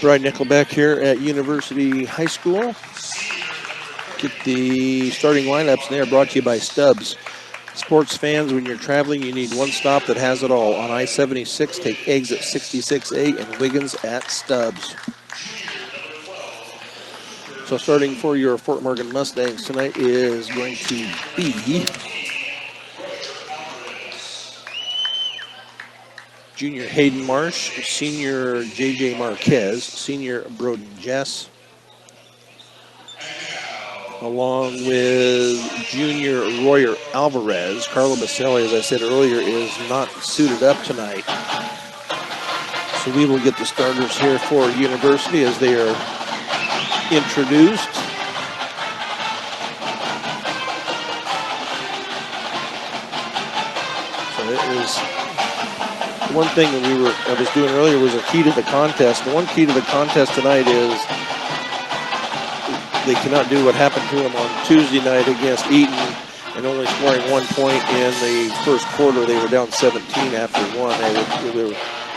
Brian Nickelback here at University High School. Get the starting lineups, and they are brought to you by Stubbs. Sports fans, when you're traveling, you need one stop that has it all. On I-76, take exit 66A and Wiggins at Stubbs. So starting for your Fort Morgan Mustangs tonight is going to be junior Hayden Marsh, senior J.J. Marquez, senior Broden Jess, along with junior Royer Alvarez. Carlo Baselli, as I said earlier, is not suited up tonight. So we will get the starters here for University as they are introduced. So it is one thing that I was doing earlier was a key to the contest. The one key to the contest tonight is they cannot do what happened to them on Tuesday night against Eaton and only scoring 1 point in the first quarter. They were down 17 after one. They were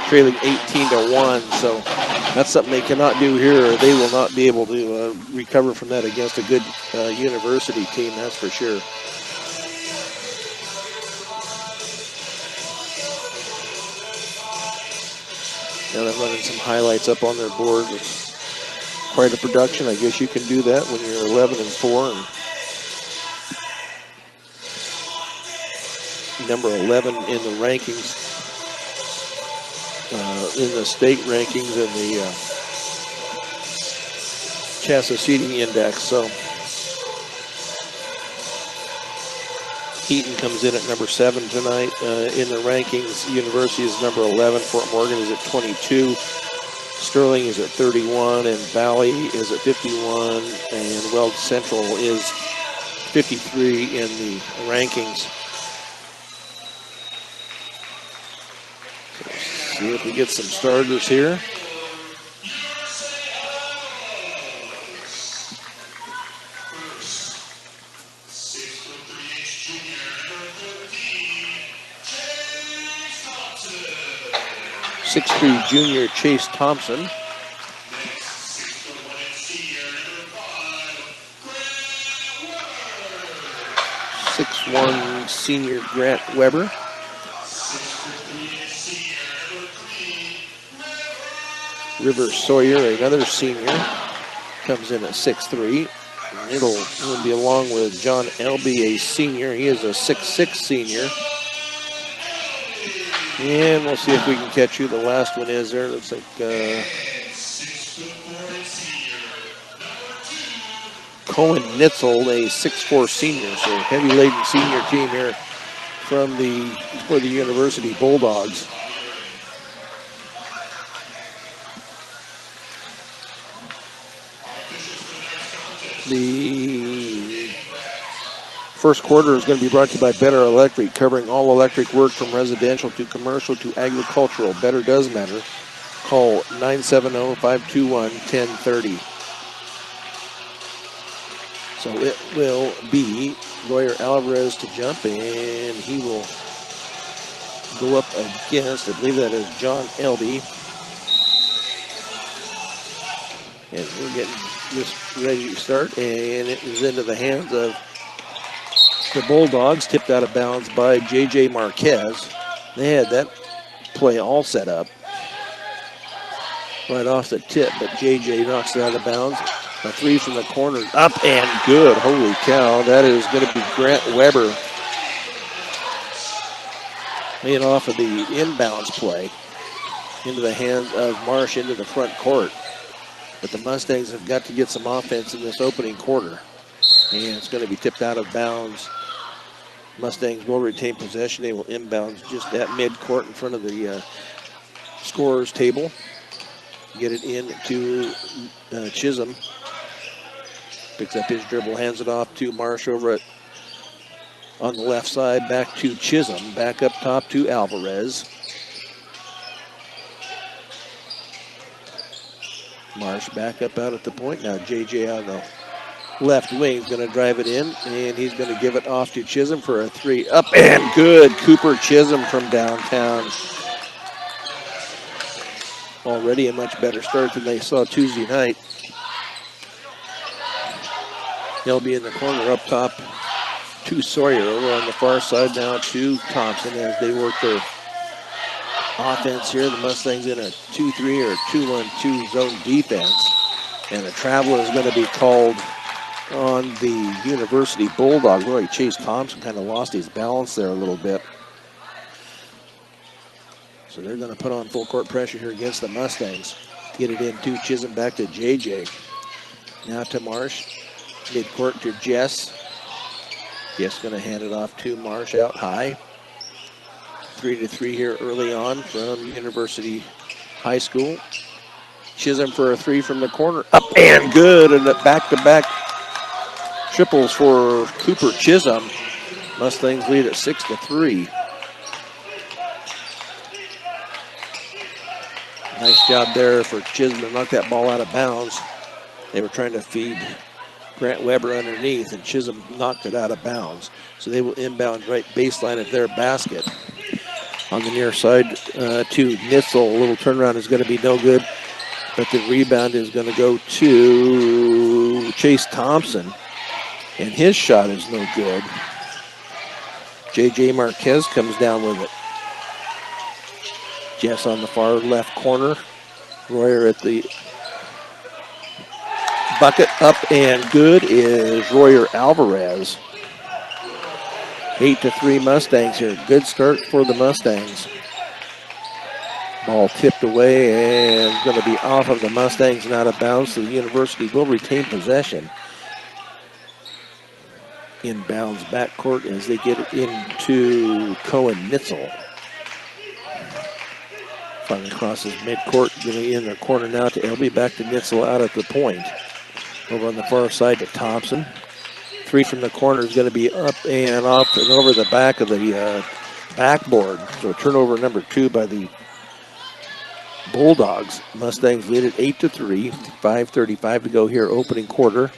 trailing 18-1. So that's something they cannot do here. They will not be able to recover from that against a good University team, that's for sure. Now they're running some highlights up on their board. It's quite a production. I guess you can do that when you're 11-4 and number 11 in the rankings, in the state rankings and the CHSAA seating index. So Eaton comes in at number 7 tonight in the rankings. University is number 11. Fort Morgan is at 22. Sterling is at 31, and Valley is at 51, and Weld Central is 53 in the rankings. So see if we get some starters here. .6'3" junior Chase Thompson. 6'1" senior Grant Weber. River Sawyer, another senior, comes in at 6'3". It'll be along with John Elby, a senior. He is a 6'6" senior. And we'll see if we can catch who the last one is there. Looks like Cohen Nitzel, a 6'4" senior. So heavy laden senior team here for the University Bulldogs. The first quarter is going to be brought to you by Better Electric, covering all electric work from residential to commercial to agricultural. Better does matter. Call 970-521-1030. So it will be Royer Alvarez to jump, and he will go up against, I believe that is John Elby. And we're getting this ready to start, and it is into the hands of the Bulldogs, tipped out of bounds by J.J. Marquez. They had that play all set up right off the tip, but J.J. knocks it out of bounds. A three from the corner, up and good. Holy cow, that is going to be Grant Weber. Made off of the inbounds play into the hands of Marsh into the front court. But the Mustangs have got to get some offense in this opening quarter. And it's going to be tipped out of bounds. Mustangs will retain possession. They will inbound just at midcourt in front of the scorer's table. Get it in to Chisholm. Picks up his dribble, hands it off to Marsh over on the left side. Back to Chisholm. Back up top to Alvarez. Marsh back up out at the point. Now J.J. on the left wing is going to drive it in, and he's going to give it off to Chisholm for a three. Up and good. Cooper Chisholm from downtown. already a much better start than they saw Tuesday night. Elby in the corner up top to Sawyer. Over on the far side now to Thompson as they work their offense here. The Mustangs in a 2-3 or 2-1-2 zone defense. And a travel is going to be called on the University Bulldog. Really, Chase Thompson kind of lost his balance there a little bit. So they're going to put on full court pressure here against the Mustangs. Get it in to Chisholm, back to JJ. Now to Marsh. Midcourt to Jess. Jess going to hand it off to Marsh out high. 3-3 here early on from University High School. Chisholm for a three from the corner. Up and good. And the back-to-back triples for Cooper Chisholm. Mustangs lead at 6-3. Nice job there for Chisholm to knock that ball out of bounds. They were trying to feed Grant Weber underneath, and Chisholm knocked it out of bounds. So they will inbound right baseline of their basket. On the near side to Nitzel. A little turnaround is going to be no good, but the rebound is going to go to Chase Thompson, and his shot is no good. J.J. Marquez comes down with it. Jess on the far left corner. Royer at the bucket. Up and good is Royer Alvarez. 8-3 Mustangs here. Good start for the Mustangs. Ball tipped away and going to be off of the Mustangs and out of bounds. So the University will retain possession. Inbounds backcourt as they get it into Cohen Nitzel. Finally crosses midcourt, getting in the corner now to Elby, back to Nitzel out at the point. Over on the far side to Thompson. Three from the corner is going to be up and off and over the back of the backboard. So turnover number 2 by the Bulldogs. Mustangs lead at 8-3. 5:35 to go here, opening quarter.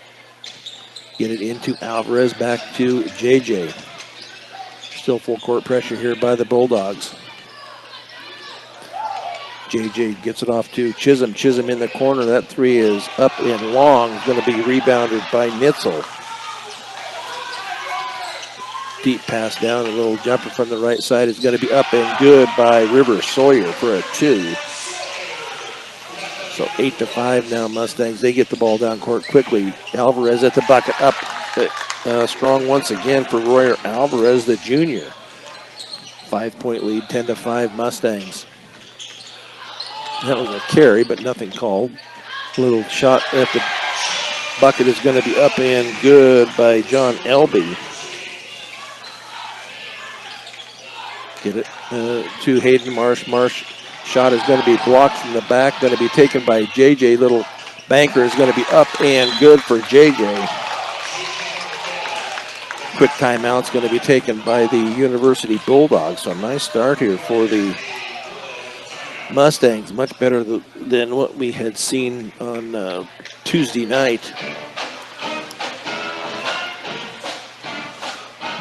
Get it into Alvarez, back to JJ. Still full court pressure here by the Bulldogs. JJ gets it off to Chisholm. Chisholm in the corner. That three is up and long. It's going to be rebounded by Nitzel. Deep pass down. A little jumper from the right side is going to be up and good by River Sawyer for a 2. So 8-5 now Mustangs. They get the ball down court quickly. Alvarez at the bucket. Up strong once again for Royer Alvarez, the junior. 5-point lead, 10-5 Mustangs. That was a carry, but nothing called. Little shot at the bucket is going to be up and good by John Elby. Get it to Hayden Marsh. Marsh shot is going to be blocked from the back, going to be taken by JJ. Little banker is going to be up and good for JJ. Quick timeout's going to be taken by the University Bulldogs. So a nice start here for the Mustangs. Much better than what we had seen on Tuesday night.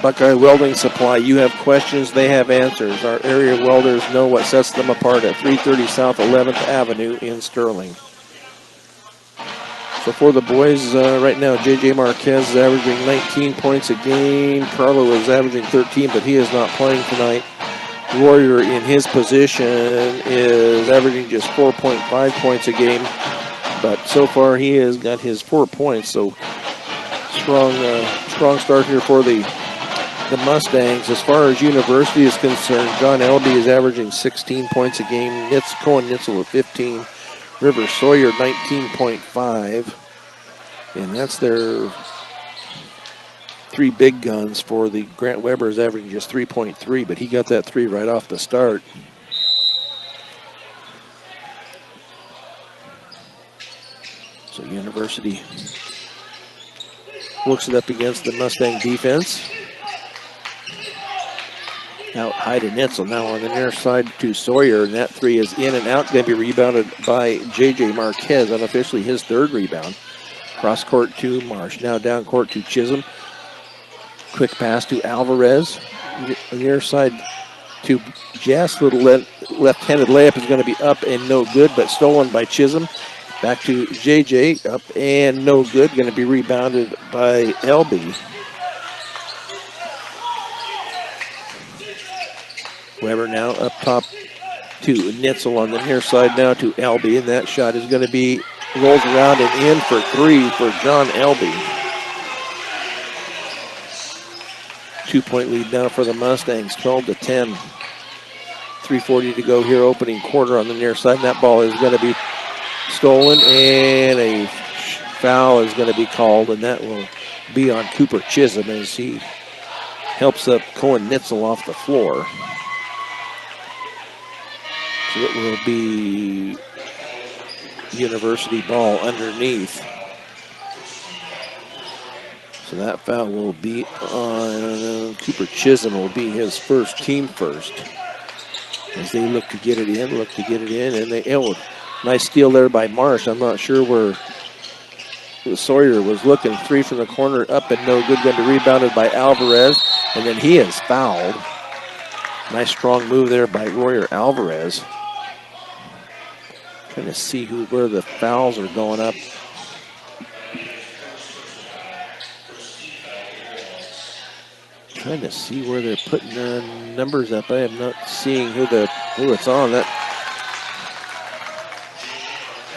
Buckeye Welding Supply, you have questions, they have answers. Our area welders know what sets them apart at 330 South 11th Avenue in Sterling. So for the boys right now, J.J. Marquez is averaging 19 points a game. Carlo is averaging 13, but he is not playing tonight. Royer in his position is averaging just 4.5 points a game, but so far he has got his 4 points. So strong start here for the Mustangs. As far as University is concerned, John Elby is averaging 16 points a game. Cohen Nitzel at 15. River Sawyer 19.5. And that's their 3 big guns for the Grant Weber is averaging just 3.3, but he got that 3 right off the start. So University looks it up against the Mustang defense. Out high to Nitzel. Now on the near side to Sawyer, and that 3 is in and out. Going to be rebounded by J.J. Marquez, unofficially his 3rd rebound. Cross court to Marsh. Now down court to Chisholm. Quick pass to Alvarez. Near side to Jess. Little left-handed layup is going to be up and no good, but stolen by Chisholm. Back to JJ, up and no good. Going to be rebounded by Elby. Weber now up top to Nitzel on the near side now to Elby, and that shot is going to be rolls around and in for three for John Elby. 2-point lead now for the Mustangs, 12-10. 3:40 to go here, opening quarter on the near side. And that ball is going to be stolen, and a foul is going to be called, and that will be on Cooper Chisholm as he helps up Cohen Nitzel off the floor. So it will be University ball underneath. So that foul will be on Cooper Chisholm, will be his first, team first. As they look to get it in, and they, nice steal there by Marsh. I'm not sure where Sawyer was looking. Three from the corner, up and no good. Going to be rebounded by Alvarez, and then he is fouled. Nice strong move there by Royer Alvarez. Trying to see where the fouls are going up. Trying to see where they're putting the numbers up. I am not seeing who it's on. That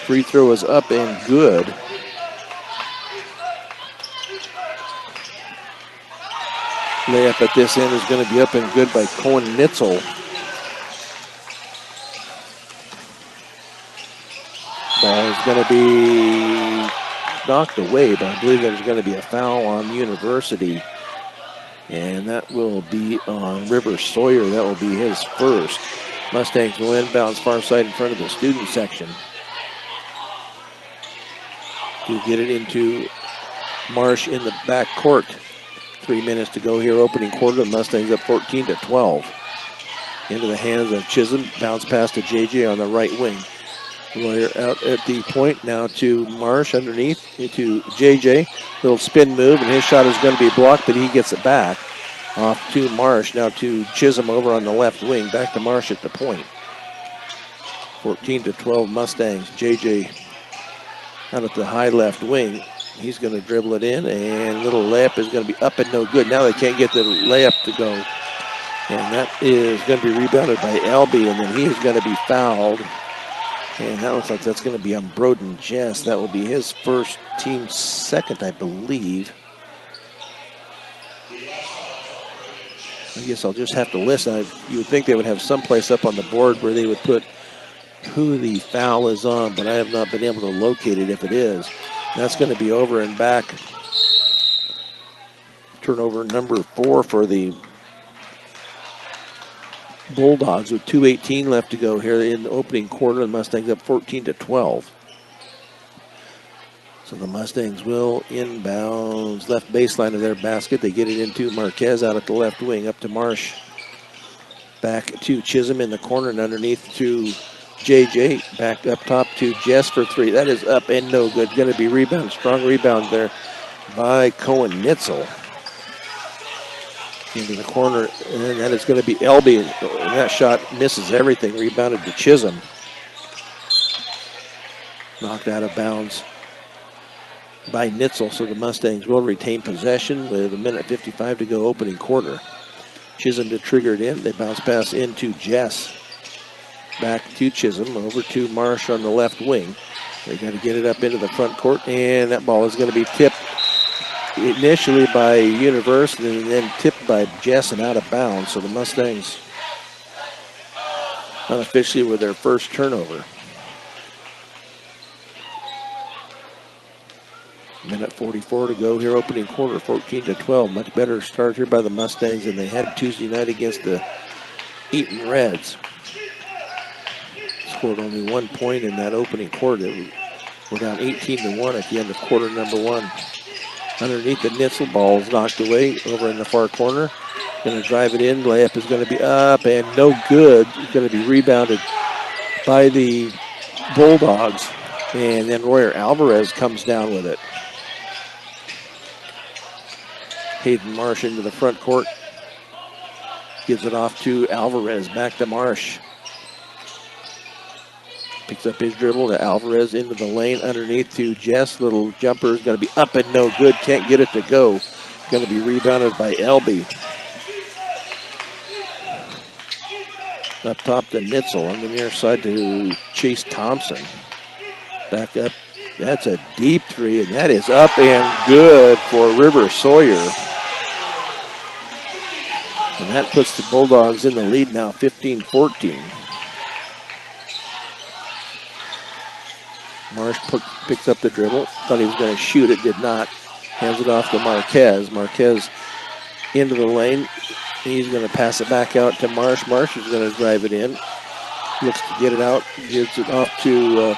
free throw is up and good. Layup at this end is going to be up and good by Cohen Nitzel. Ball is going to be knocked away, but I believe there's going to be a foul on University. And that will be on River Sawyer. That will be his first. Mustangs will inbounds far side in front of the student section. To get it into Marsh in the back court. 3 minutes to go here, opening quarter. The Mustangs up 14-12. Into the hands of Chisholm. Bounce pass to JJ on the right wing. Royer out at the point, now to Marsh underneath, to JJ. Little spin move, and his shot is going to be blocked, but he gets it back. Off to Marsh, now to Chisholm over on the left wing. Back to Marsh at the point. 14-12 Mustangs. JJ out at the high left wing. He's going to dribble it in, and little layup is going to be up and no good. Now they can't get the layup to go. And that is going to be rebounded by Elby, and then he is going to be fouled. And that looks like that's going to be on Broden Jess. That will be his first, team second, I believe. I guess I'll just have to listen. You would think they would have someplace up on the board where they would put who the foul is on, but I have not been able to locate it if it is. That's going to be over and back. Turnover number 4 for the Bulldogs with 2:18 left to go here in the opening quarter. The Mustangs up 14-12. So the Mustangs will inbounds left baseline of their basket. They get it into Marquez out at the left wing, up to Marsh. Back to Chisholm in the corner and underneath to JJ. Back up top to Jess for three. That is up and no good. Going to be rebound. Strong rebound there by Cohen Nitzel. Into the corner, and that is going to be Elby. And that shot misses everything. Rebounded to Chisholm. Knocked out of bounds by Nitzel, so the Mustangs will retain possession with 1:55 to go, opening quarter. Chisholm to trigger it in. They bounce pass into Jess. Back to Chisholm, over to Marsh on the left wing. They got to get it up into the front court, and that ball is going to be tipped initially by University and then tipped by Jess and out of bounds. So the Mustangs unofficially with their first turnover. 1:44 to go here, opening quarter, 14-12. Much better start here by the Mustangs than they had Tuesday night against the Eaton Reds. Scored only 1 point in that opening quarter. We're down 18-1 at the end of quarter number 1. Underneath the Nitzel, ball is knocked away over in the far corner. Going to drive it in. Layup is going to be up and no good. It's going to be rebounded by the Bulldogs. And then Royer Alvarez comes down with it. Hayden Marsh into the front court. Gives it off to Alvarez. Back to Marsh. Picks up his dribble to Alvarez into the lane underneath to Jess. Little jumper is going to be up and no good. Can't get it to go. Going to be rebounded by Elby. Up top to Nitzel on the near side to Chase Thompson. Back up. That's a deep three, and that is up and good for River Sawyer. And that puts the Bulldogs in the lead now, 15-14. Marsh picks up the dribble. Thought he was going to shoot it, did not. Hands it off to Marquez. Marquez into the lane. He's going to pass it back out to Marsh. Marsh is going to drive it in. Looks to get it out. Gives it off to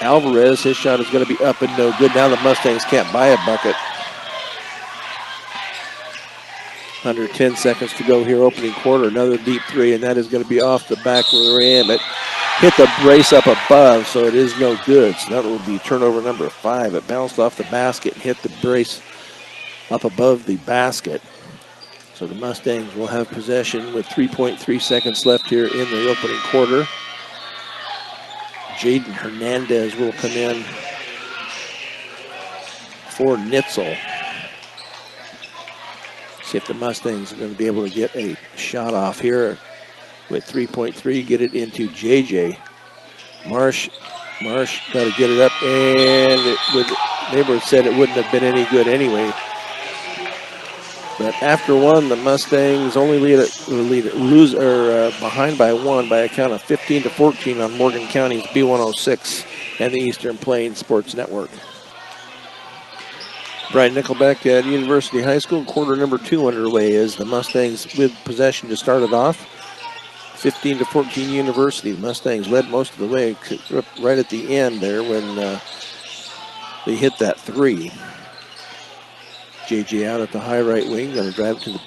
Alvarez. His shot is going to be up and no good. Now the Mustangs can't buy a bucket. Under 10 seconds to go here, opening quarter. Another deep three, and that is going to be off the back of the rim. It hit the brace up above, so it is no good. So that will be turnover number 5. It bounced off the basket and hit the brace up above the basket. So the Mustangs will have possession with 3.3 seconds left here in the opening quarter. Jaden Hernandez will come in for Nitzel. See if the Mustangs are going to be able to get a shot off here with 3.3. Get it into JJ. Marsh got to get it up, and neighbor said it wouldn't have been any good anyway. But after one, the Mustangs only behind by 1 by a count of 15-14 on Morgan County's B106 and the Eastern Plains Sports Network. Brian Nickelback at University High School, quarter number 2 underway as the Mustangs with possession to start it off. 15-14 University. The Mustangs led most of the way right at the end there when they hit that 3. JJ out at the high right wing, going to drive to the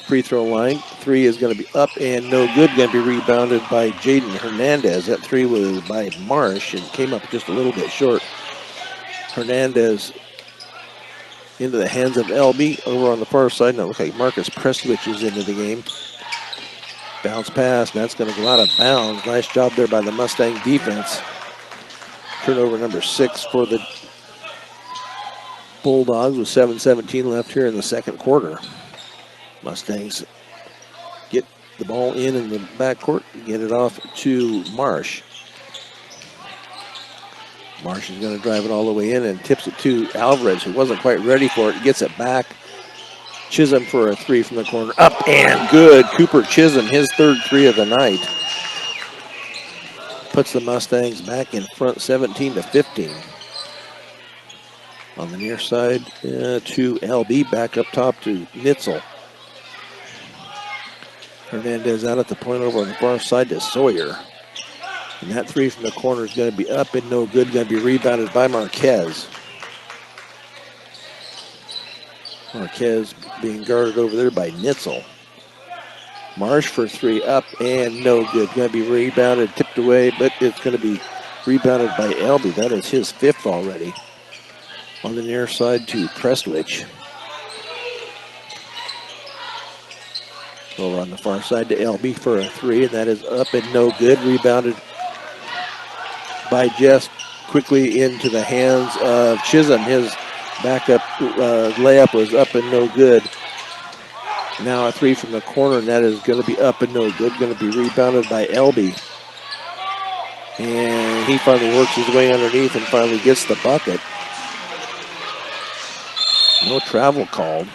free throw line. 3 is going to be up and no good. Going to be rebounded by Jaden Hernandez. That 3 was by Marsh and came up just a little bit short. Hernandez into the hands of LB over on the far side. Now look like Marcus Prestwich is into the game. Bounce pass, and that's going to go out of bounds. Nice job there by the Mustang defense. Turnover number 6 for the Bulldogs with 7:17 left here in the second quarter. Mustangs get the ball in the backcourt, get it off to Marsh. Marsh is going to drive it all the way in and tips it to Alvarez, who wasn't quite ready for it. Gets it back. Chisholm for a 3 from the corner. Up and good. Cooper Chisholm, his 3rd 3 of the night. Puts the Mustangs back in front 17-15. On the near side to LB. Back up top to Nitzel. Hernandez out at the point over on the far side to Sawyer. And that 3 from the corner is going to be up and no good. Going to be rebounded by Marquez. Marquez being guarded over there by Nitzel. Marsh for 3 up and no good. Going to be rebounded, tipped away, but it's going to be rebounded by Elby. That is his 5th already. On the near side to Prestwich. Over on the far side to LB for a 3, and that is up and no good. Rebounded by Jess quickly into the hands of Chisholm. His backup layup was up and no good. Now a 3 from the corner, and that is going to be up and no good. Going to be rebounded by Elby. And he finally works his way underneath and finally gets the bucket. No travel called.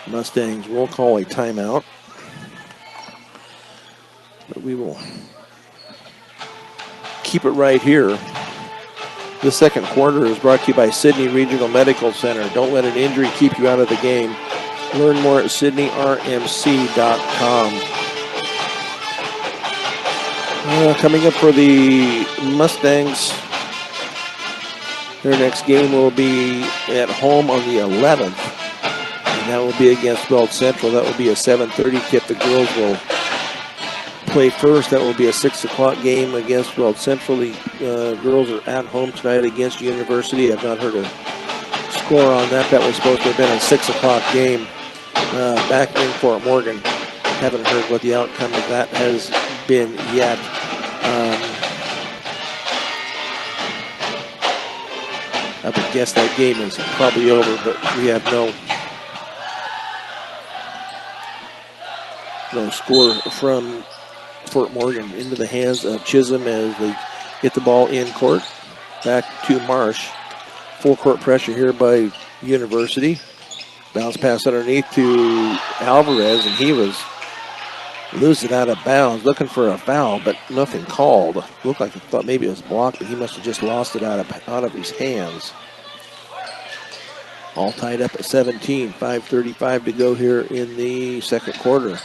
Mustangs will call a timeout. But we will keep it right here. The second quarter is brought to you by Sydney Regional Medical Center. Don't let an injury keep you out of the game. Learn more at sydneyrmc.com. Coming up for the Mustangs, their next game will be at home on the 11th. And that will be against Weld Central. That will be a 7:30 tip. The girls will play first. That will be a 6 o'clock game against Weld Central. The girls are at home tonight against University. I've not heard a score on that. That was supposed to have been a 6 o'clock game. back in Fort Morgan. Haven't heard what the outcome of that has been yet. I would guess that game is probably over, but we have no score from Fort Morgan. Into the hands of Chisholm as they get the ball in court. Back to Marsh. Full court pressure here by University. Bounce pass underneath to Alvarez, and he was losing out of bounds, looking for a foul, but nothing called. Looked like he thought maybe it was blocked, but he must have just lost it out of his hands. All tied up at 17. 5:35 to go here in the second quarter.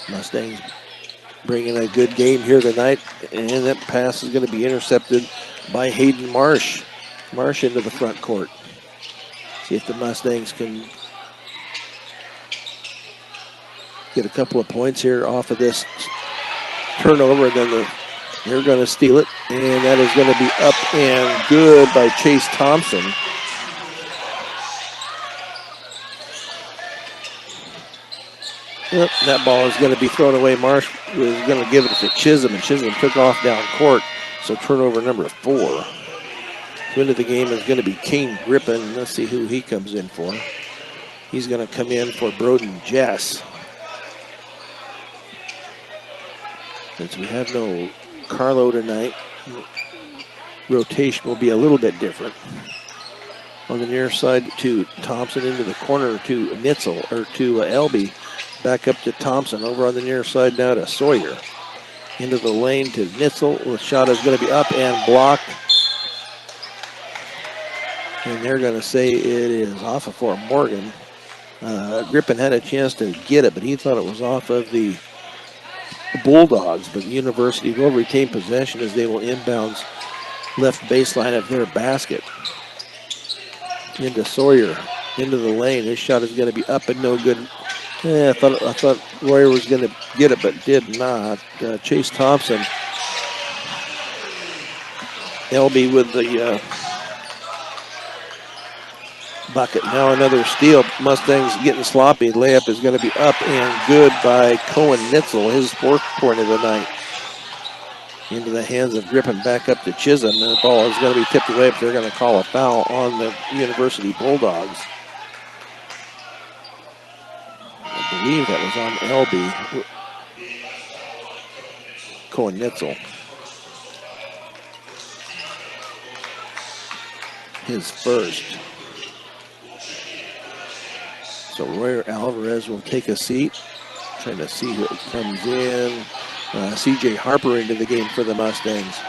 Mustangs bringing a good game here tonight, and that pass is going to be intercepted by Hayden Marsh. Marsh into the front court. See if the Mustangs can get a couple of points here off of this turnover, and then they're going to steal it, and that is going to be up and good by Chase Thompson. Yep, that ball is going to be thrown away. Marsh was going to give it to Chisholm, and Chisholm took off down court, so turnover number 4. So into the game is going to be Kane Grippin. Let's see who he comes in for. He's going to come in for Broden Jess. Since we have no Carlo tonight, rotation will be a little bit different. On the near side to Thompson, into the corner to Nitzel, or to Elby. Back up to Thompson, over on the near side now to Sawyer. Into the lane to Nitzel. The shot is going to be up and blocked. And they're going to say it is off of Fort Morgan. Grippin had a chance to get it, but he thought it was off of the Bulldogs. But the University will retain possession as they will inbounds left baseline of their basket. Into Sawyer, into the lane. His shot is going to be up and no good. I thought Royer was going to get it, but did not. Chase Thompson. LB with the bucket. Now another steal. Mustangs getting sloppy. Layup is going to be up and good by Cohen Nitzel, his 4th point of the night. Into the hands of Grippin, back up to Chisholm. And the ball is going to be tipped away, but they're going to call a foul on the University Bulldogs. I believe that was on LB. Cohen Nitzel. His first. So Royer Alvarez will take a seat. Trying to see who comes in. C.J. Harper into the game for the Mustangs.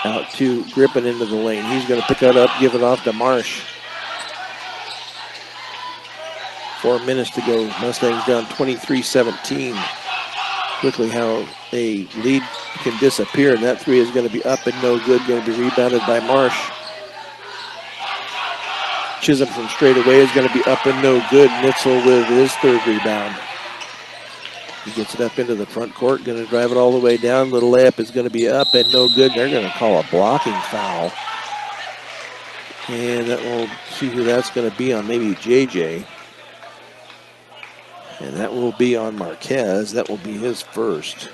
Out to Grippin into the lane. He's going to pick that up, give it off to Marsh. 4 minutes to go. Mustangs down 23-17. Quickly how a lead can disappear, and that 3 is going to be up and no good. Going to be rebounded by Marsh. Chisholm from straight away is going to be up and no good. Nitzel with his 3rd rebound. He gets it up into the front court, going to drive it all the way down. Little layup is going to be up and no good. They're going to call a blocking foul. And that will see who that's going to be on, maybe JJ. And that will be on Marquez. That will be his first.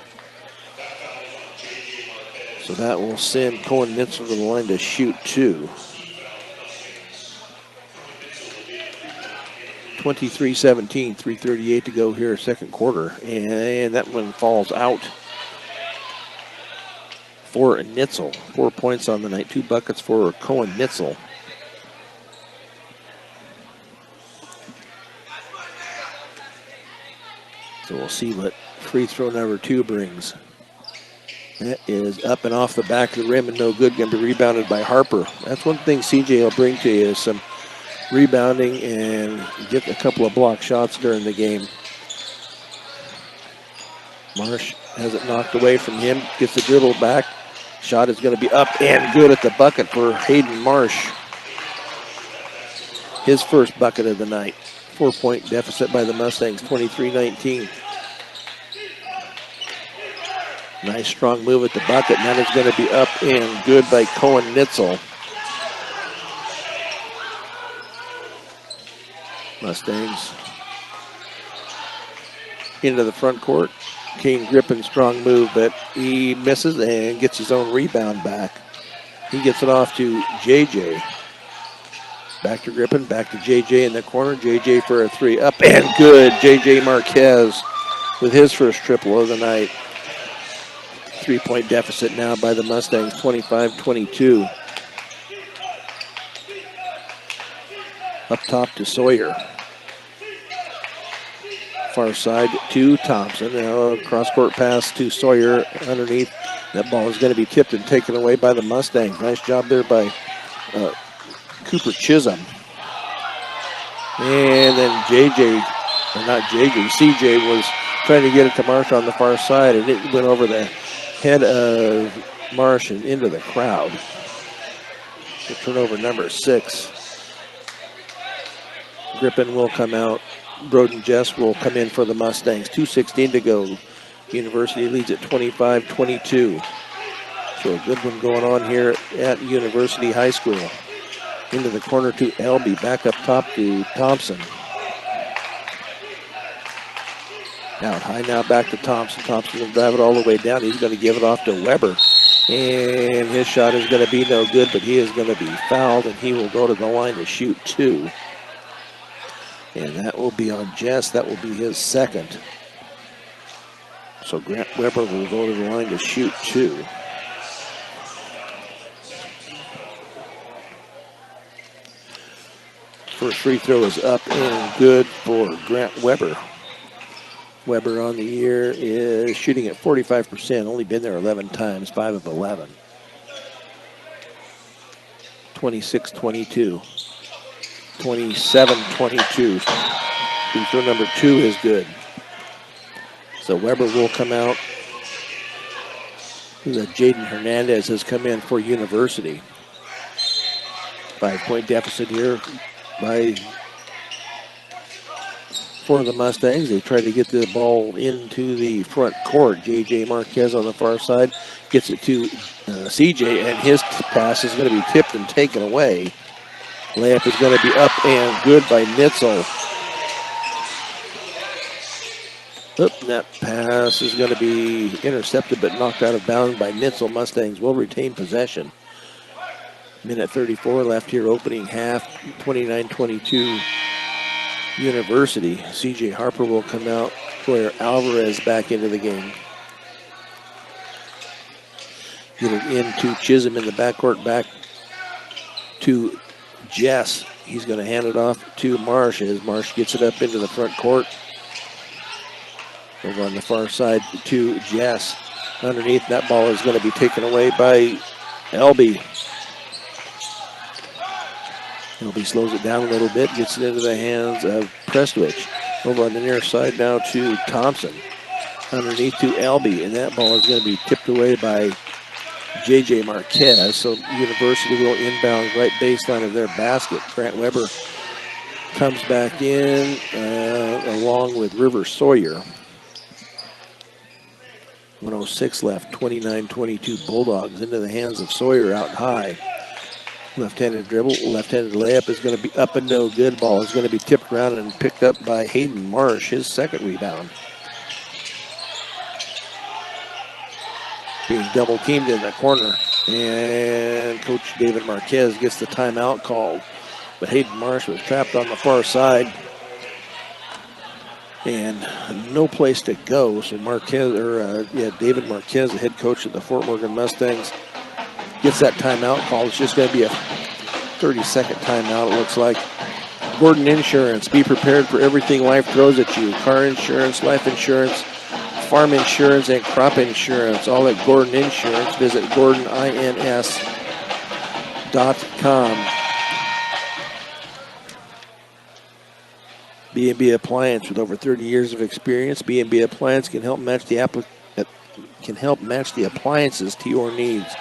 So that will send Cohen Nitzel to the line to shoot 2. 23-17, 3:38 to go here, second quarter. And that one falls out for Nitzel. 4 points on the night, 2 buckets for Cohen Nitzel. So we'll see what free throw number 2 brings. That is up and off the back of the rim and no good. Going to be rebounded by Harper. That's one thing CJ will bring to you, is some rebounding and get a couple of block shots during the game. Marsh has it knocked away from him. Gets the dribble back. Shot is going to be up and good at the bucket for Hayden Marsh. His first bucket of the night. 4-point deficit by the Mustangs, 23-19. Nice strong move at the bucket, and that is going to be up and good by Cohen Nitzel. Mustangs into the front court. Kane Grippin, strong move, but he misses and gets his own rebound back. He gets it off to JJ. Back to Grippin, back to JJ in the corner. JJ for a three, up and good. JJ Marquez with his first triple of the night. 3-point deficit now by the Mustangs, 25-22. Up top to Sawyer. Far side to Thompson. Now a cross-court pass to Sawyer underneath. That ball is going to be tipped and taken away by the Mustangs. Nice job there by Cooper Chisholm. And then CJ was trying to get it to Marsh on the far side, and it went over the head of Marsh and into the crowd. The turnover number 6. Grippin will come out. Broden Jess will come in for the Mustangs. 2:16 to go. University leads at 25-22. So a good one going on here at University High School. Into the corner to Elby. Back up top to Thompson. Out high now back to Thompson. Thompson will drive it all the way down. He's going to give it off to Weber. And his shot is going to be no good, but he is going to be fouled, and he will go to the line to shoot 2. And that will be on Jess. That will be his second. So Grant Weber will go to the line to shoot 2. First free throw is up and good for Grant Weber. Weber on the year is shooting at 45%. Only been there 11 times, 5 of 11. 26-22. 27-22. Free throw number 2 is good. So Weber will come out. Jaden Hernandez has come in for University. 5-point deficit here for the Mustangs. They try to get the ball into the front court. JJ Marquez on the far side gets it to CJ, and his pass is going to be tipped and taken away. Layup is going to be up and good by Nitzel. That pass is going to be intercepted but knocked out of bounds by Nitzel. Mustangs will retain possession. Minute 34 left here, opening half, 29-22 University. CJ Harper will come out. Troyer Alvarez back into the game. Get it into Chisholm in the backcourt, back to Jess. He's going to hand it off to Marsh as Marsh gets it up into the front court. Over on the far side to Jess. Underneath, that ball is going to be taken away by Elby. Elby slows it down a little bit, gets it into the hands of Prestwich. Over on the near side now to Thompson. Underneath to Elby, and that ball is going to be tipped away by JJ Marquez. So University will inbound right baseline of their basket. Grant Weber comes back in along with River Sawyer. 1:06 left, 29-22 Bulldogs into the hands of Sawyer out high. Left-handed dribble, left-handed layup is going to be up and no good. Ball is going to be tipped around and picked up by Hayden Marsh, his second rebound. Being double teamed in the corner, and Coach David Marquez gets the timeout called. But Hayden Marsh was trapped on the far side and no place to go. So David Marquez, the head coach of the Fort Morgan Mustangs, gets that timeout call. It's just going to be a 30-second timeout, it looks like. Gordon Insurance, be prepared for everything life throws at you. Car insurance, life insurance, farm insurance, and crop insurance, all at Gordon Insurance. Visit GordonINS.com. B&B Appliance, with over 30 years of experience, B&B Appliance can help match the appliances to your needs.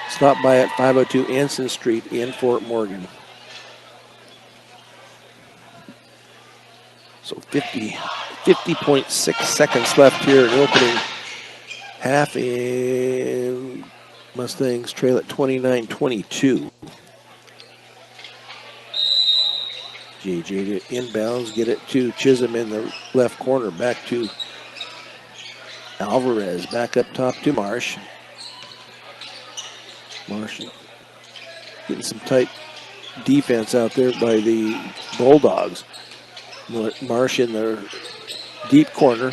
Stop by at 502 Anson Street in Fort Morgan. So 50.6 seconds left here in the opening half, and Mustangs trail at 29-22. JJ to inbounds, get it to Chisholm in the left corner. Back to Alvarez. Back up top to Marsh. Marsh getting some tight defense out there by the Bulldogs. Marsh in the deep corner.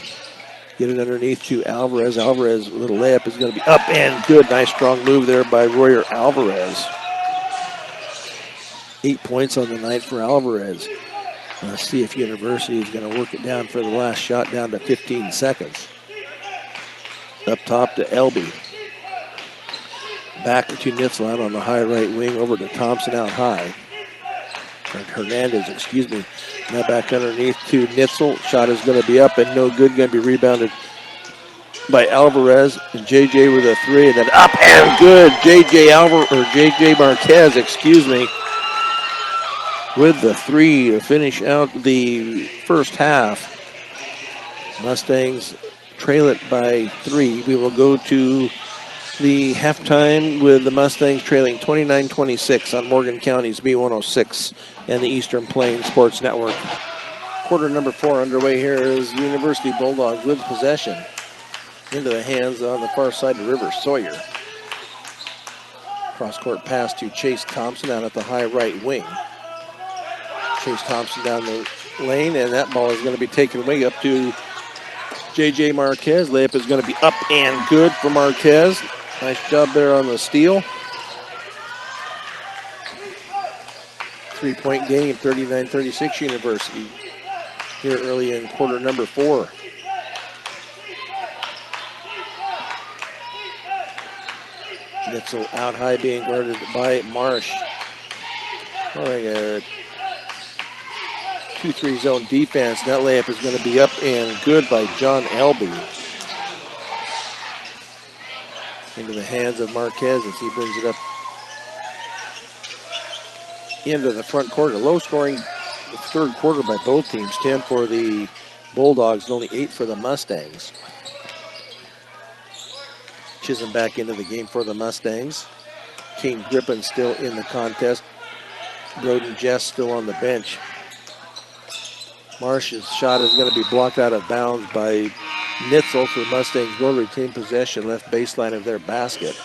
Get it underneath to Alvarez. Alvarez, a little layup is going to be up and good. Nice strong move there by Royer Alvarez. 8 points on the night for Alvarez. Let's see if University is going to work it down for the last shot, down to 15 seconds. Up top to Elby. Back to Nitzel out on the high right wing, over to Thompson out high. Hernandez, excuse me. Now back underneath to Nitzel. Shot is going to be up and no good. Going to be rebounded by Alvarez. And JJ with a three, and then up and good. JJ Marquez, excuse me, with the three to finish out the first half. Mustangs trail it by 3. We will go to the halftime with the Mustangs trailing 29-26 on Morgan County's B106 and the Eastern Plains Sports Network. Quarter number 4 underway here is University Bulldogs with possession into the hands on the far side of River Sawyer. Cross-court pass to Chase Thompson out at the high right wing. Chase Thompson down the lane, and that ball is going to be taken away up to JJ Marquez. Layup is going to be up and good for Marquez. Nice job there on the steal. 3-point game, 39-36 University here early in quarter number 4. Nitzel out high being guarded by Marsh. A 2-3 zone defense. That layup is going to be up and good by John Elby. Into the hands of Marquez as he brings it up into the front court. A low-scoring third quarter by both teams. 10 for the Bulldogs and only 8 for the Mustangs. Chisholm back into the game for the Mustangs. King Griffin still in the contest. Broden Jess still on the bench. Marsh's shot is going to be blocked out of bounds by Nitzel, so the Mustangs will retain possession left baseline of their basket.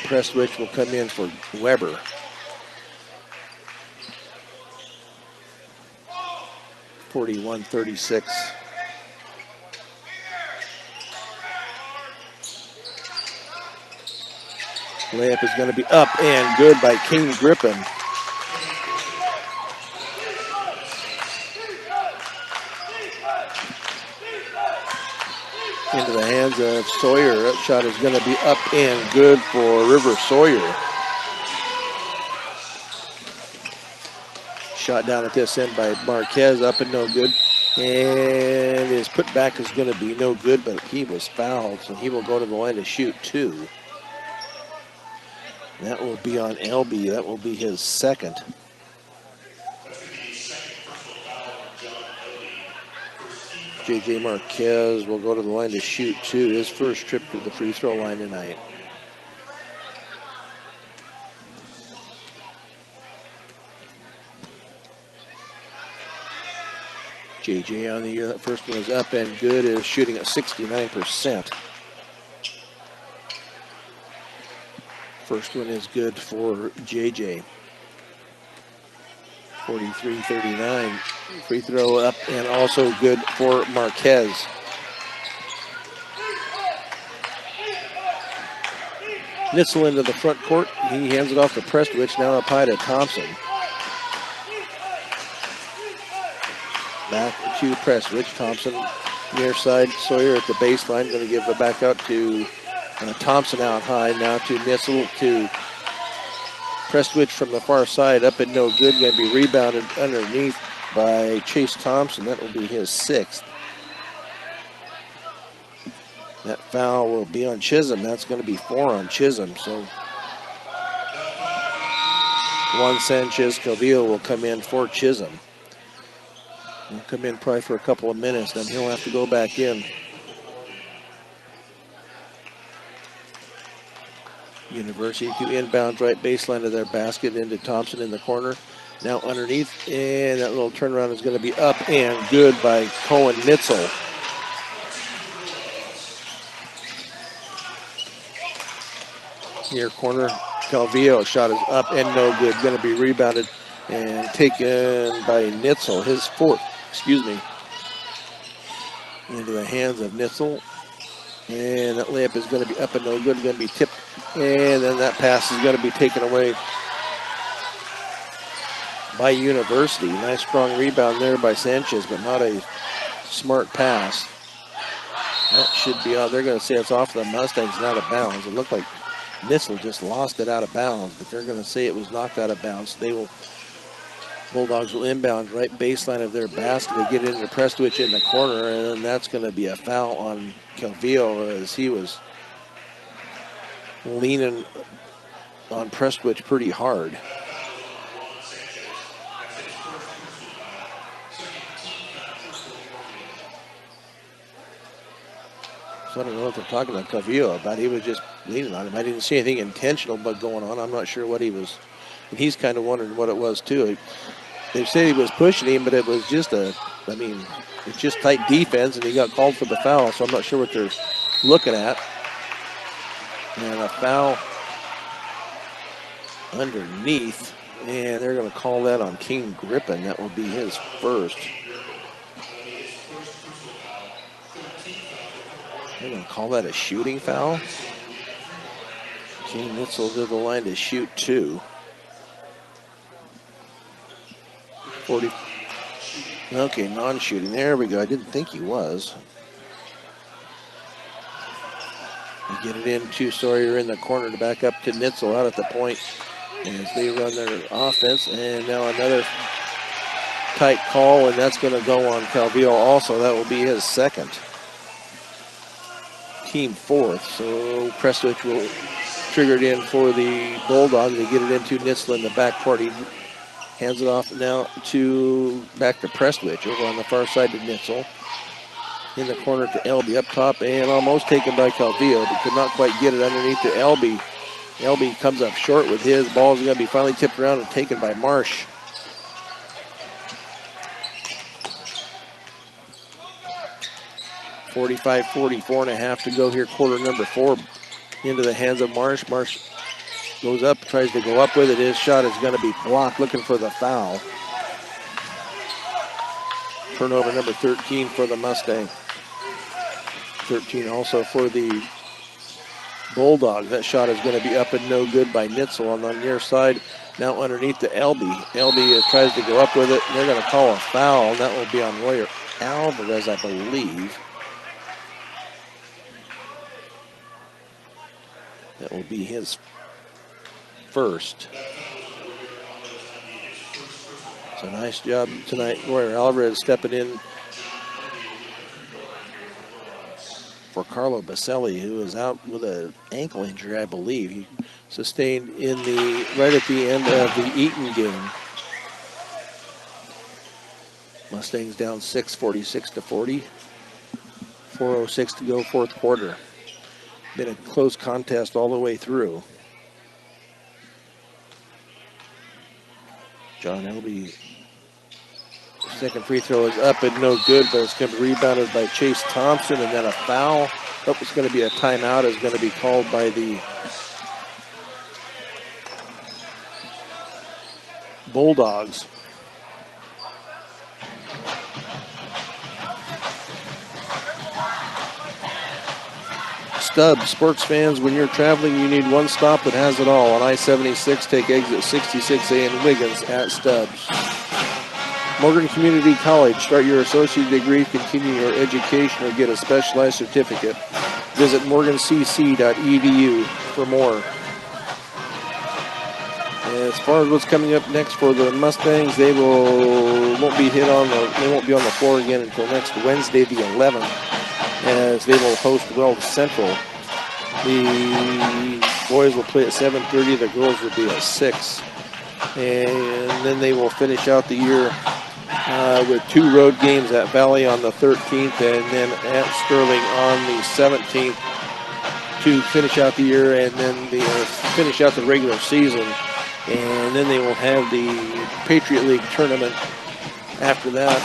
Prestwich will come in for Weber. (41-36). Layup is going to be up and good by King Griffin. Into the hands of Sawyer. That shot is going to be up and good for River Sawyer. Shot down at this end by Marquez, up and no good. And his putback is going to be no good, but he was fouled, so he will go to the line to shoot 2. That will be on Elby. That will be his second. JJ Marquez will go to the line to shoot 2. His first trip to the free throw line tonight. JJ on the year. That first one is up and good. Is shooting at 69%. First one is good for JJ. 43-39. Free throw up and also good for Marquez. Nitzel into the front court. He hands it off to Prestwich. Now up high to Thompson. Back to Prestwich. Thompson near side. Sawyer at the baseline. Going to give it back out to Thompson out high. Now to Nitzel to Prestwich from the far side. Up and no good. Going to be rebounded underneath by Chase Thompson. That will be his 6th. That foul will be on Chisholm. That's going to be 4 on Chisholm. So Juan Sanchez Calvillo will come in for Chisholm. He'll come in probably for a couple of minutes, then he'll have to go back in. University to inbound right baseline of their basket into Thompson in the corner. Now underneath, and that little turnaround is going to be up and good by Cohen Nitzel. Near corner, Calvillo shot is up and no good. Going to be rebounded and taken by Nitzel, his fourth, into the hands of Nitzel. And that layup is going to be up and no good, going to be tipped. And then that pass is going to be taken away by University. Nice strong rebound there by Sanchez, but not a smart pass. That should be out. They're going to say it's off the Mustangs and out of bounds. It looked like Nitzel just lost it out of bounds, but they're going to say it was knocked out of bounds. Bulldogs will inbound right baseline of their basket. They get into Prestwich in the corner, and then that's going to be a foul on Calvillo as he was leaning on Prestwich pretty hard. So I don't know what they're talking about Calvillo about. He was just leaning on him. I didn't see anything intentional but going on. I'm not sure what he was. And he's kind of wondering what it was too. They said he was pushing him, but it was just it's just tight defense, and he got called for the foul. So I'm not sure what they're looking at. And a foul underneath, and they're going to call that on King Grippin. That will be his first. They're going to call that a shooting foul. King Nitzel to the line to shoot two. 40. Okay, non-shooting. There we go. I didn't think he was. They get it into Sawyer in the corner to back up to Nitzel out at the point as they run their offense. And now another tight call, and that's going to go on Calvillo also. That will be his second. Team fourth. So Prestwich will trigger it in for the Bulldogs. They get it into Nitzel in the backcourt. He hands it off now back to Prestwich over on the far side to Nitzel. In the corner to Elby up top and almost taken by Calvillo, but could not quite get it underneath to Elby. Elby comes up short with his. Ball is going to be finally tipped around and taken by Marsh. .44.5 to go here, quarter number 4 into the hands of Marsh. Marsh goes up, tries to go up with it. His shot is going to be blocked, looking for the foul. Turnover number 13 for the Mustang. 13 also for the Bulldogs. That shot is going to be up and no good by Nitzel on the near side. Now underneath to Elby. Elby tries to go up with it. And they're going to call a foul. That will be on Royer Alvarez, I believe. That will be his first. So nice job tonight. Royer Alvarez stepping in for Carlo Baselli, who is out with an ankle injury, I believe. He sustained right at the end of the Eaton game. Mustangs down 6, 46-40. 4:06 to go, fourth quarter. Been a close contest all the way through. John Elby, second free throw is up and no good, but it's going to be rebounded by Chase Thompson, and then a foul. It's going to be a timeout is going to be called by the Bulldogs. Stubbs, sports fans, when you're traveling, you need one stop that has it all. On I-76, take exit 66A in Wiggins at Stubbs. Morgan Community College. Start your associate degree, continue your education, or get a specialized certificate. Visit morgancc.edu for more. As far as what's coming up next for the Mustangs, they won't be on the floor again until next Wednesday, the 11th, as they will host Wells Central. The boys will play at 7:30. The girls will be at 6, and then they will finish out the year with 2 road games at Valley on the 13th and then at Sterling on the 17th to finish out the year, and then finish out the regular season And then they will have the Patriot League tournament after that.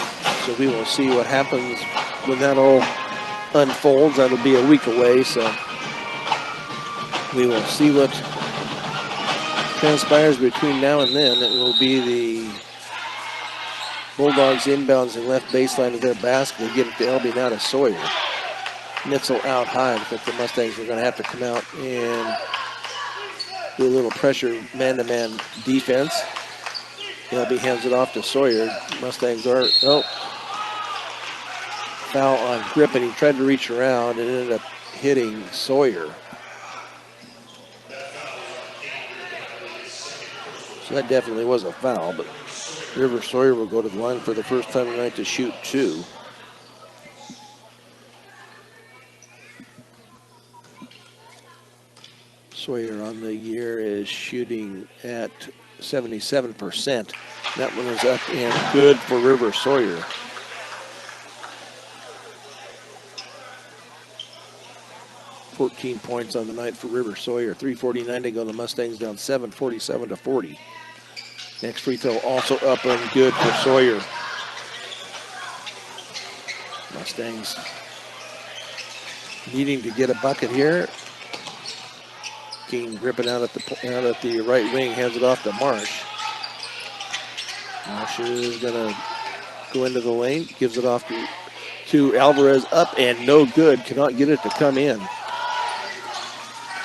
So we will see what happens when that all unfolds. That'll be a week away, so we will see what transpires between now and then. It will be the Bulldogs inbounds and left baseline of their basket. They get it to Elby, now to Sawyer. Nitzel out high. I think the Mustangs are going to have to come out and do a little pressure man-to-man defense. Elby hands it off to Sawyer. Mustangs are, foul on Grippen. He tried to reach around and ended up hitting Sawyer. So that definitely was a foul, but River Sawyer will go to the line for the first time tonight to shoot 2. Sawyer on the year is shooting at 77%. That one is up and good for River Sawyer. .14 on the night for River Sawyer. 3:49 to go. The Mustangs down 7, 47-40. Next free throw also up and good for Sawyer. Mustangs needing to get a bucket here. King gripping out at the right wing, hands it off to Marsh. Marsh is going to go into the lane, gives it off to Alvarez, up and no good. Cannot get it to come in.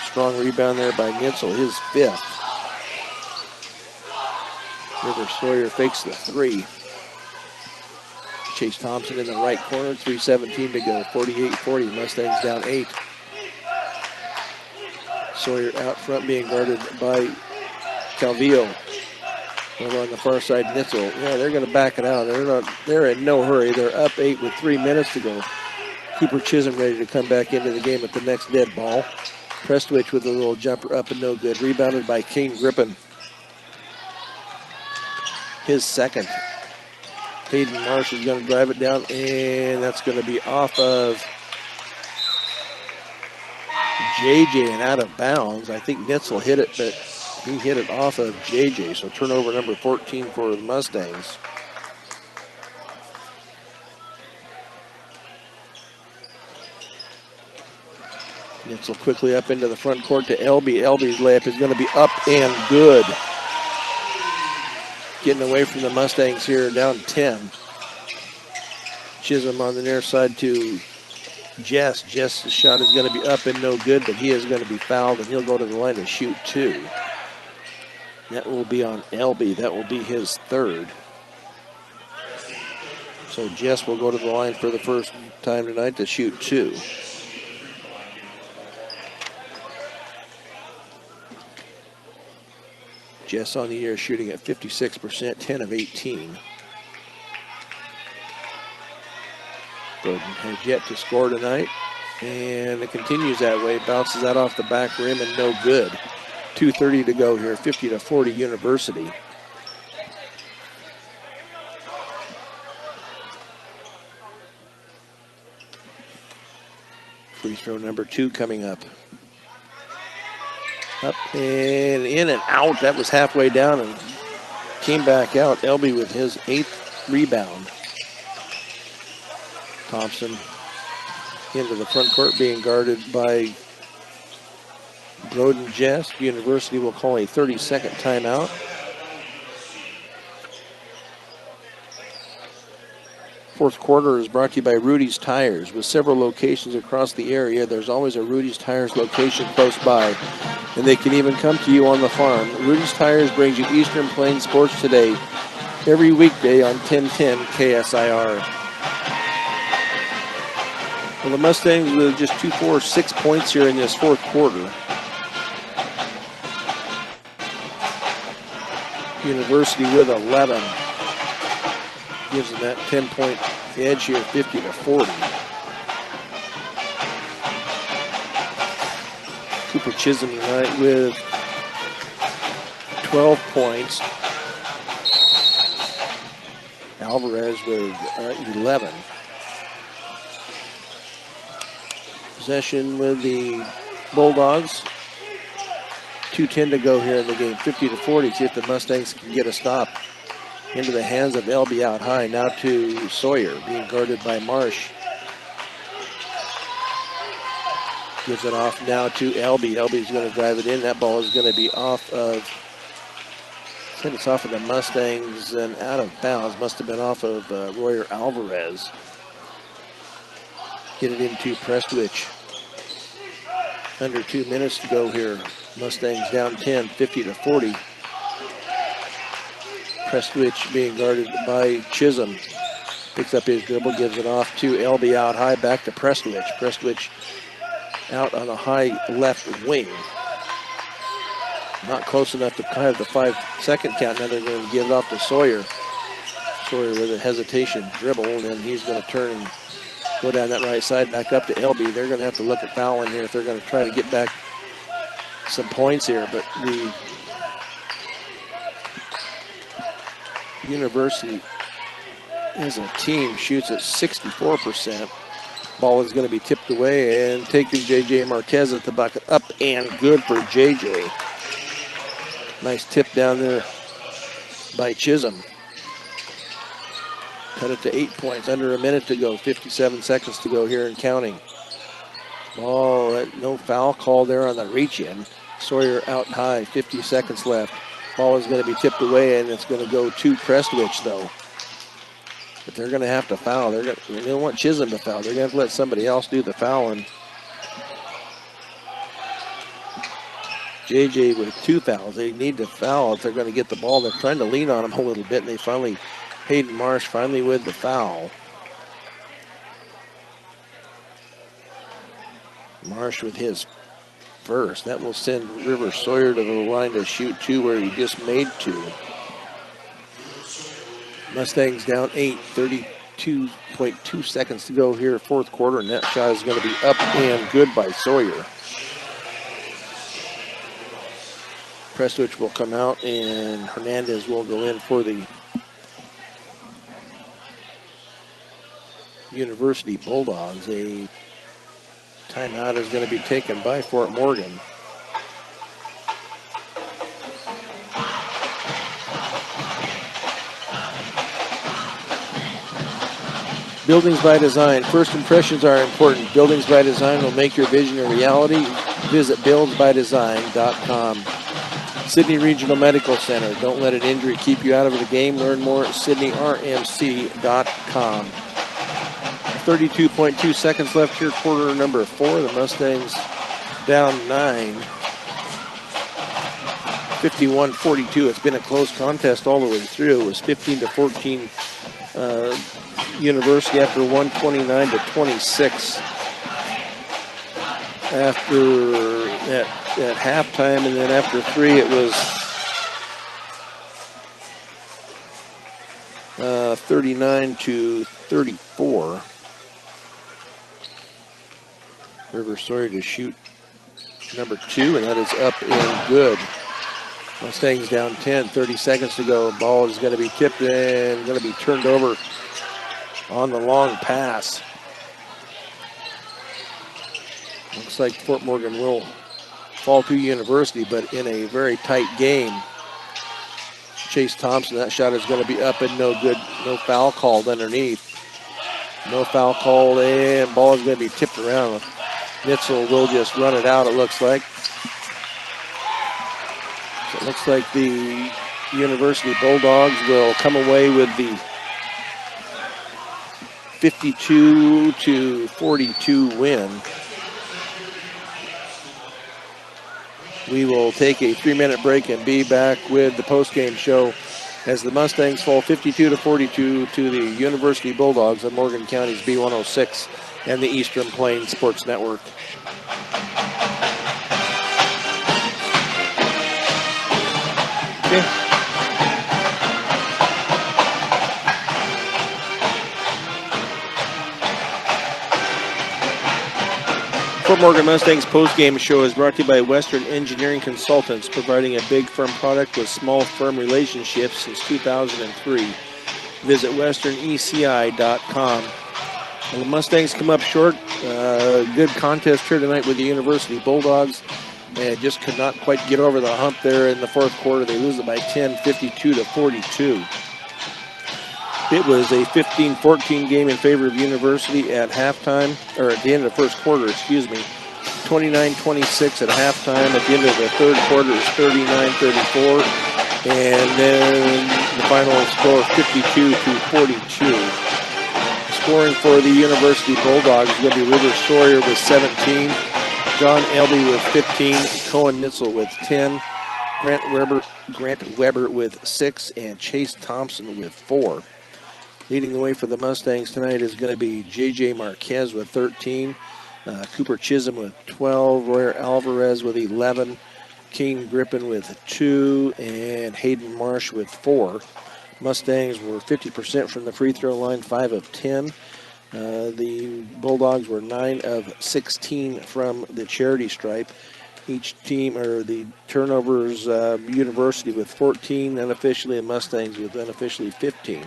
Strong rebound there by Nitzel, his 5th. River Sawyer fakes the 3. Chase Thompson in the right corner, 3:17 to go, 48-40. Mustangs down 8. Sawyer out front being guarded by Calvillo. Over on the far side, Nitzel. Yeah, they're going to back it out. They're in no hurry. They're up 8 with 3 minutes to go. Cooper Chisholm ready to come back into the game at the next dead ball. Prestwich with a little jumper up and no good. Rebounded by King Grippen. His 2nd. Hayden Marsh is going to drive it down, and that's going to be off of JJ and out of bounds. I think Nitzel hit it, but he hit it off of JJ. So turnover number 14 for the Mustangs. Nitzel quickly up into the front court to Elby. Elby's layup is going to be up and good. Getting away from the Mustangs here, down 10. Chisholm on the near side to Jess. Jess' shot is going to be up and no good, but he is going to be fouled, and he'll go to the line to shoot 2. That will be on Elby. That will be his 3rd. So Jess will go to the line for the first time tonight to shoot 2. Jess on the year shooting at 56%, 10 of 18. Bowden has yet to score tonight, and it continues that way. Bounces that off the back rim and no good. 2:30 to go here, 50-40 University. Free throw number 2 coming up. Up and in and out. That was halfway down and came back out. Elby with his 8th rebound. Thompson into the front court being guarded by Broden Jess. University will call a 30-second timeout. Fourth quarter is brought to you by Rudy's Tires. With several locations across the area, there's always a Rudy's Tires location close by, and they can even come to you on the farm. Rudy's Tires brings you Eastern Plains Sports Today every weekday on 1010 KSIR. Well, the Mustangs with just 6 points here in this fourth quarter. University with 11. Gives them that 10-point edge here, 50-40. Cooper Chisholm tonight with 12 points. Alvarez with 11. Possession with the Bulldogs. 2:10 to go here in the game. 50-40. See if the Mustangs can get a stop. Into the hands of Elby out high. Now to Sawyer, being guarded by Marsh. Gives it off now to Elby. Elby's going to drive it in. That ball is going to be off of, I think it's off of the Mustangs and out of bounds. Must have been off of Royer Alvarez. Get it into Prestwich. Under 2 minutes to go here. Mustangs down 10, 50-40. Prestwich being guarded by Chisholm. Picks up his dribble, gives it off to Elby out high, back to Prestwich. Prestwich out on a high left wing. Not close enough to have the 5-second count. Now they're going to give it off to Sawyer. Sawyer with a hesitation dribble, and he's going to turn and go down that right side, back up to Elby. They're going to have to look at fouling here if they're going to try to get back some points here, but the University as a team shoots at 64%. Ball is going to be tipped away and taken J.J. Marquez at the bucket. Up and good for J.J. Nice tip down there by Chisholm. Cut it to 8 points. Under a minute to go. 57 seconds to go here and counting. Ball, no foul call there on the reach-in. Sawyer out high. 50 seconds left. Ball is going to be tipped away, and it's going to go to Prestwich, though. But they're going to have to foul. They don't want Chisholm to foul. They're going to have to let somebody else do the fouling. JJ with 2 fouls. They need to foul if they're going to get the ball. They're trying to lean on him a little bit, and they finally, Hayden Marsh finally with the foul. Marsh with his first. That will send River Sawyer to the line to shoot 2 where he just made 2. Mustangs down 8, 32.2 seconds to go here, 4th quarter, and that shot is going to be up and good by Sawyer. Prestwich will come out, and Hernandez will go in for the University Bulldogs. A timeout is going to be taken by Fort Morgan. Buildings by Design. First impressions are important. Buildings by Design will make your vision a reality. Visit buildsbydesign.com. Sydney Regional Medical Center. Don't let an injury keep you out of the game. Learn more at sydneyrmc.com. 32.2 seconds left here, quarter number 4. The Mustangs down 9. 51-42. It's been a close contest all the way through. It was 15-14 University after 129-26. After at halftime, and then after 3 it was 39-34. River Sawyer to shoot number 2, and that is up and good. Mustangs down 10, 30 seconds to go. Ball is going to be tipped and going to be turned over on the long pass. Looks like Fort Morgan will fall to University, but in a very tight game. Chase Thompson, that shot is going to be up and no good. No foul called underneath. No foul called, and ball is going to be tipped around. Nitzel will just run it out, it looks like. So it looks like the University Bulldogs will come away with the 52-42 win. We will take a 3-minute break and be back with the postgame show as the Mustangs fall 52-42 to the University Bulldogs of Morgan County's B106 and the Eastern Plains Sports Network. Okay. Fort Morgan Mustangs postgame show is brought to you by Western Engineering Consultants, providing a big firm product with small firm relationships since 2003. Visit westerneci.com. Well, the Mustangs come up short. Good contest here tonight with the University Bulldogs. and just could not quite get over the hump there in the fourth quarter. They lose it by 10, 52-42. It was a 15-14 game in favor of University at halftime, or at the end of the first quarter, excuse me. 29-26 at halftime. At the end of the third quarter, it was 39-34. And then the final score, 52-42. Scoring for the University Bulldogs is going to be River Sawyer with 17, John Elby with 15, Cohen Nitzel with 10, Grant Weber with 6, and Chase Thompson with 4. Leading the way for the Mustangs tonight is going to be J.J. Marquez with 13, Cooper Chisholm with 12, Royer Alvarez with 11, Kane Griffin with 2, and Hayden Marsh with 4. Mustangs were 50% from the free throw line, 5 of 10. The Bulldogs were 9 of 16 from the charity stripe. Each team, or the turnovers, University with 14 unofficially, and Mustangs with unofficially 15.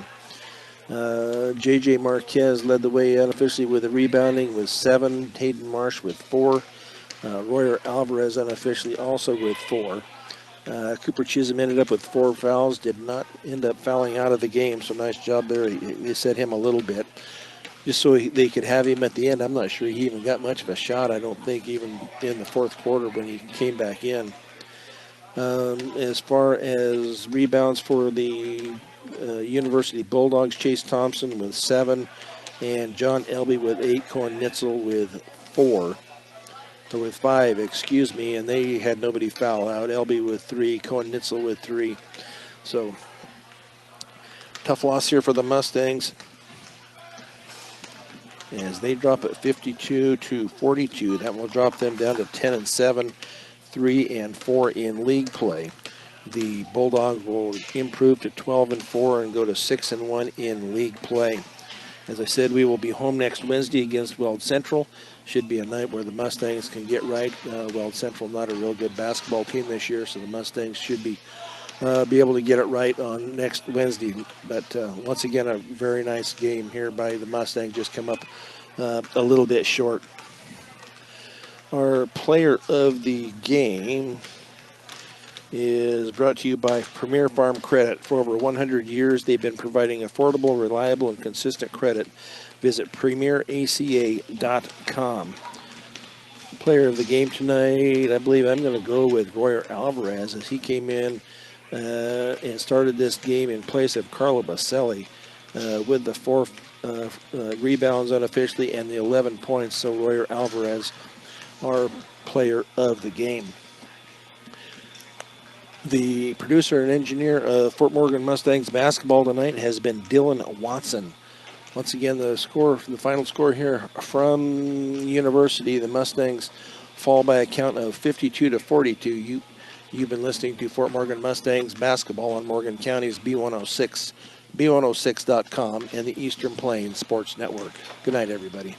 J.J. Marquez led the way unofficially with the rebounding with 7, Hayden Marsh with 4, Royer Alvarez unofficially also with 4. Cooper Chisholm ended up with 4 fouls, did not end up fouling out of the game, so nice job there. They set him a little bit just so they could have him at the end. I'm not sure he even got much of a shot, I don't think, even in the fourth quarter when he came back in. As far as rebounds for the University Bulldogs, Chase Thompson with 7, and John Elby with 8, Cohen Nitzel with 4. Or with 5, excuse me, and they had nobody foul out. Elby with 3, Cohen Nitzel with 3. So, tough loss here for the Mustangs as they drop at 52-42. That will drop them down to 10-7, 3-4 in league play. The Bulldogs will improve to 12-4 and go to 6-1 in league play. As I said, we will be home next Wednesday against Weld Central. Should be a night where the Mustangs can get right. Weld Central not a real good basketball team this year, so the Mustangs should be able to get it right on next Wednesday. But once again, a very nice game here by the Mustangs. Just come up a little bit short. Our player of the game is brought to you by Premier Farm Credit. For over 100 years, they've been providing affordable, reliable, and consistent credit. Visit premieraca.com. Player of the game tonight, I believe I'm going to go with Royer Alvarez as he came in and started this game in place of Carlo Baselli with the 4 rebounds unofficially and the 11 points. So Royer Alvarez, our player of the game. The producer and engineer of Fort Morgan Mustangs basketball tonight has been Dylan Watson. Once again, the final score here from University, the Mustangs fall by a count of 52-42. You've been listening to Fort Morgan Mustangs basketball on Morgan County's B106, B106.com, and the Eastern Plains Sports Network. Good night, everybody.